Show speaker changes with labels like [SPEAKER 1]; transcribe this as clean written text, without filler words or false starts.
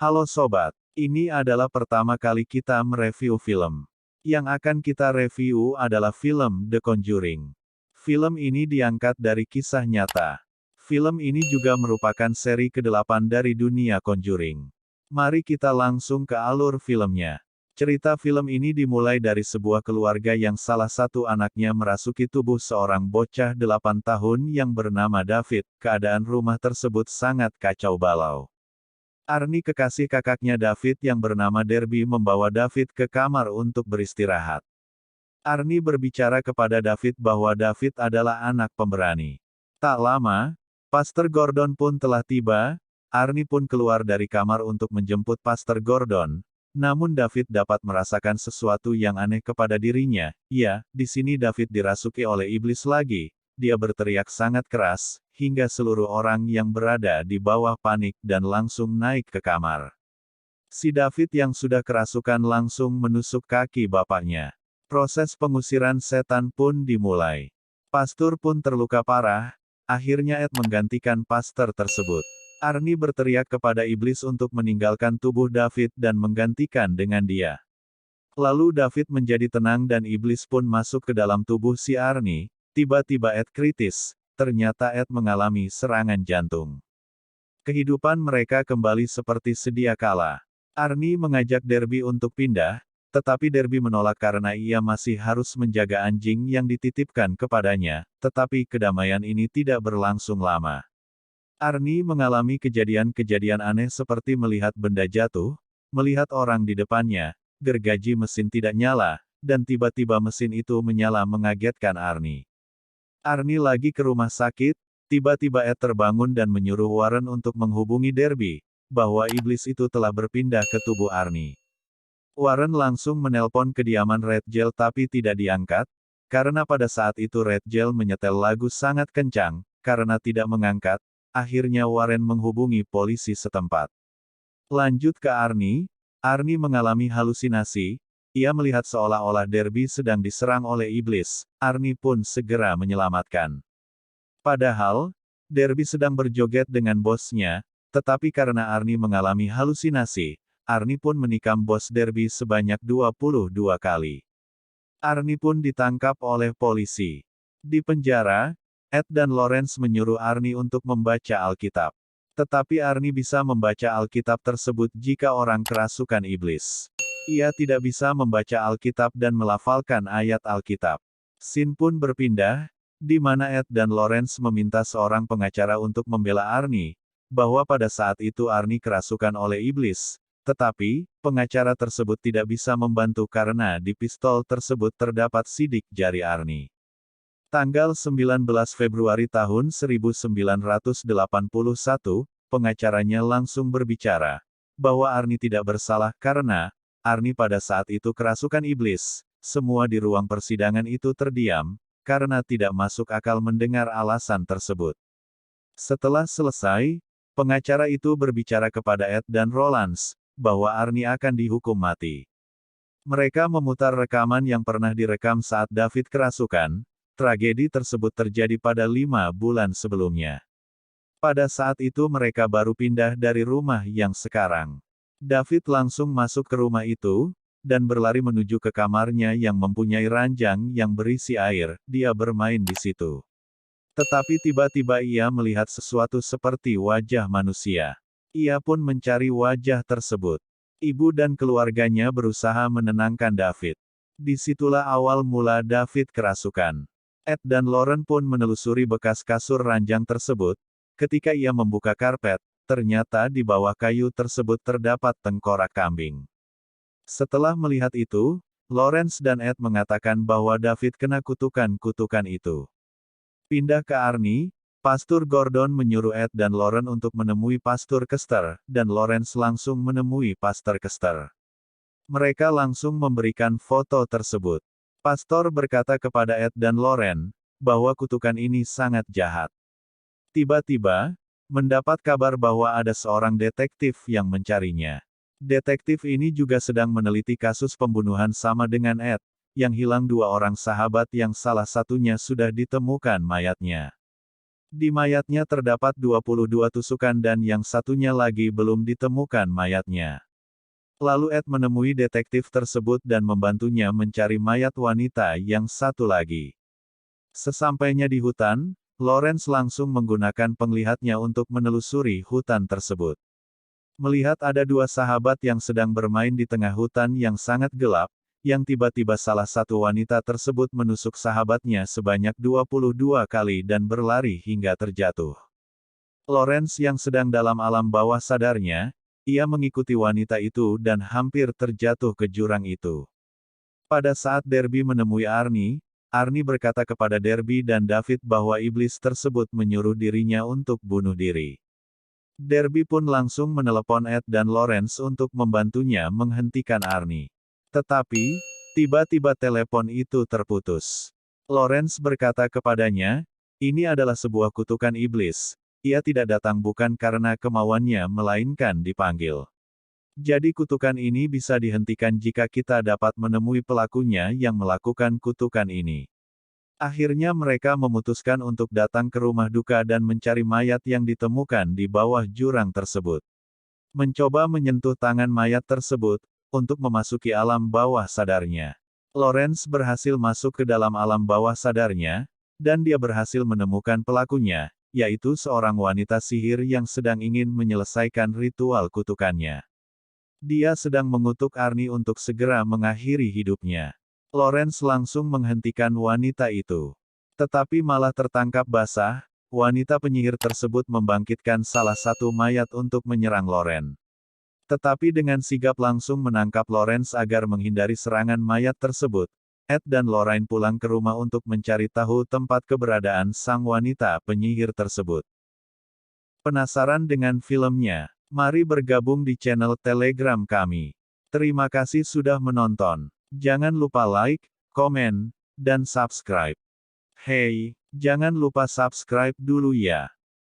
[SPEAKER 1] Halo sobat, ini adalah pertama kali kita mereview film. Yang akan kita review adalah film The Conjuring. Film ini diangkat dari kisah nyata. Film ini juga merupakan seri ke-8 dari dunia Conjuring. Mari kita langsung ke alur filmnya. Cerita film ini dimulai dari sebuah keluarga yang salah satu anaknya merasuki tubuh seorang bocah 8 tahun yang bernama David. Keadaan rumah tersebut sangat kacau balau. Arnie, kekasih kakaknya David yang bernama Derby, membawa David ke kamar untuk beristirahat. Arnie berbicara kepada David bahwa David adalah anak pemberani. Tak lama, Pastor Gordon pun telah tiba. Arnie pun keluar dari kamar untuk menjemput Pastor Gordon. Namun David dapat merasakan sesuatu yang aneh kepada dirinya. Ya, di sini David dirasuki oleh iblis lagi. Dia berteriak sangat keras, hingga seluruh orang yang berada di bawah panik dan langsung naik ke kamar. Si David yang sudah kerasukan langsung menusuk kaki bapaknya. Proses pengusiran setan pun dimulai. Pastor pun terluka parah. Akhirnya Ed menggantikan pastor tersebut. Arnie berteriak kepada iblis untuk meninggalkan tubuh David dan menggantikan dengan dia. Lalu David menjadi tenang dan iblis pun masuk ke dalam tubuh si Arnie. Tiba-tiba Ed kritis. Ternyata Ed mengalami serangan jantung. Kehidupan mereka kembali seperti sedia kala. Arnie mengajak Derby untuk pindah, tetapi Derby menolak karena ia masih harus menjaga anjing yang dititipkan kepadanya, tetapi kedamaian ini tidak berlangsung lama. Arnie mengalami kejadian-kejadian aneh seperti melihat benda jatuh, melihat orang di depannya, gergaji mesin tidak nyala, dan tiba-tiba mesin itu menyala mengagetkan Arnie. Arnie lagi ke rumah sakit, tiba-tiba Ed terbangun dan menyuruh Warren untuk menghubungi Derby, bahwa iblis itu telah berpindah ke tubuh Arnie. Warren langsung menelpon kediaman Red Gel tapi tidak diangkat, karena pada saat itu Red Gel menyetel lagu sangat kencang, karena tidak mengangkat, akhirnya Warren menghubungi polisi setempat. Lanjut ke Arnie. Arnie mengalami halusinasi. Ia melihat seolah-olah Derby sedang diserang oleh iblis. Arnie pun segera menyelamatkan. Padahal, Derby sedang berjoget dengan bosnya, tetapi karena Arnie mengalami halusinasi, Arnie pun menikam bos Derby sebanyak 22 kali. Arnie pun ditangkap oleh polisi. Di penjara, Ed dan Lawrence menyuruh Arnie untuk membaca Alkitab. Tetapi Arnie bisa membaca Alkitab tersebut jika orang kerasukan iblis. Ia tidak bisa membaca Alkitab dan melafalkan ayat Alkitab. Scene pun berpindah, di mana Ed dan Lawrence meminta seorang pengacara untuk membela Arnie, bahwa pada saat itu Arnie kerasukan oleh iblis. Tetapi, pengacara tersebut tidak bisa membantu karena di pistol tersebut terdapat sidik jari Arnie. Tanggal 19 Februari tahun 1981, pengacaranya langsung berbicara, bahwa Arnie tidak bersalah karena, Arnie pada saat itu kerasukan iblis. Semua di ruang persidangan itu terdiam, karena tidak masuk akal mendengar alasan tersebut. Setelah selesai, pengacara itu berbicara kepada Ed dan Rollins, bahwa Arnie akan dihukum mati. Mereka memutar rekaman yang pernah direkam saat David kerasukan. Tragedi tersebut terjadi pada 5 bulan sebelumnya. Pada saat itu mereka baru pindah dari rumah yang sekarang. David langsung masuk ke rumah itu, dan berlari menuju ke kamarnya yang mempunyai ranjang yang berisi air. Dia bermain di situ. Tetapi tiba-tiba ia melihat sesuatu seperti wajah manusia. Ia pun mencari wajah tersebut. Ibu dan keluarganya berusaha menenangkan David. Disitulah awal mula David kerasukan. Ed dan Lauren pun menelusuri bekas kasur ranjang tersebut. Ketika ia membuka karpet, ternyata di bawah kayu tersebut terdapat tengkorak kambing. Setelah melihat itu, Lawrence dan Ed mengatakan bahwa David kena kutukan-kutukan itu. Pindah ke Arnie, Pastor Gordon menyuruh Ed dan Lauren untuk menemui Pastor Kester, dan Lawrence langsung menemui Pastor Kester. Mereka langsung memberikan foto tersebut. Pastor berkata kepada Ed dan Lauren, bahwa kutukan ini sangat jahat. Tiba-tiba, mendapat kabar bahwa ada seorang detektif yang mencarinya. Detektif ini juga sedang meneliti kasus pembunuhan sama dengan Ed, yang hilang 2 orang sahabat yang salah satunya sudah ditemukan mayatnya. Di mayatnya terdapat 22 tusukan dan yang satunya lagi belum ditemukan mayatnya. Lalu Ed menemui detektif tersebut dan membantunya mencari mayat wanita yang satu lagi. Sesampainya di hutan, Lawrence langsung menggunakan penglihatnya untuk menelusuri hutan tersebut. Melihat ada dua sahabat yang sedang bermain di tengah hutan yang sangat gelap, yang tiba-tiba salah satu wanita tersebut menusuk sahabatnya sebanyak 22 kali dan berlari hingga terjatuh. Lawrence yang sedang dalam alam bawah sadarnya, ia mengikuti wanita itu dan hampir terjatuh ke jurang itu. Pada saat Derby menemui Arnie berkata kepada Derby dan David bahwa iblis tersebut menyuruh dirinya untuk bunuh diri. Derby pun langsung menelepon Ed dan Lawrence untuk membantunya menghentikan Arnie. Tetapi, tiba-tiba telepon itu terputus. Lawrence berkata kepadanya, ini adalah sebuah kutukan iblis. Ia tidak datang bukan karena kemauannya melainkan dipanggil. Jadi kutukan ini bisa dihentikan jika kita dapat menemui pelakunya yang melakukan kutukan ini. Akhirnya mereka memutuskan untuk datang ke rumah duka dan mencari mayat yang ditemukan di bawah jurang tersebut. Mencoba menyentuh tangan mayat tersebut, untuk memasuki alam bawah sadarnya. Lawrence berhasil masuk ke dalam alam bawah sadarnya, dan dia berhasil menemukan pelakunya, yaitu seorang wanita sihir yang sedang ingin menyelesaikan ritual kutukannya. Dia sedang mengutuk Arnie untuk segera mengakhiri hidupnya. Lawrence langsung menghentikan wanita itu. Tetapi malah tertangkap basah, wanita penyihir tersebut membangkitkan salah satu mayat untuk menyerang Lawrence. Tetapi dengan sigap langsung menangkap Lawrence agar menghindari serangan mayat tersebut, Ed dan Lorraine pulang ke rumah untuk mencari tahu tempat keberadaan sang wanita penyihir tersebut. Penasaran dengan filmnya? Mari bergabung di channel Telegram kami. Terima kasih sudah menonton. Jangan lupa like, komen, dan subscribe. Hey, jangan lupa subscribe dulu ya.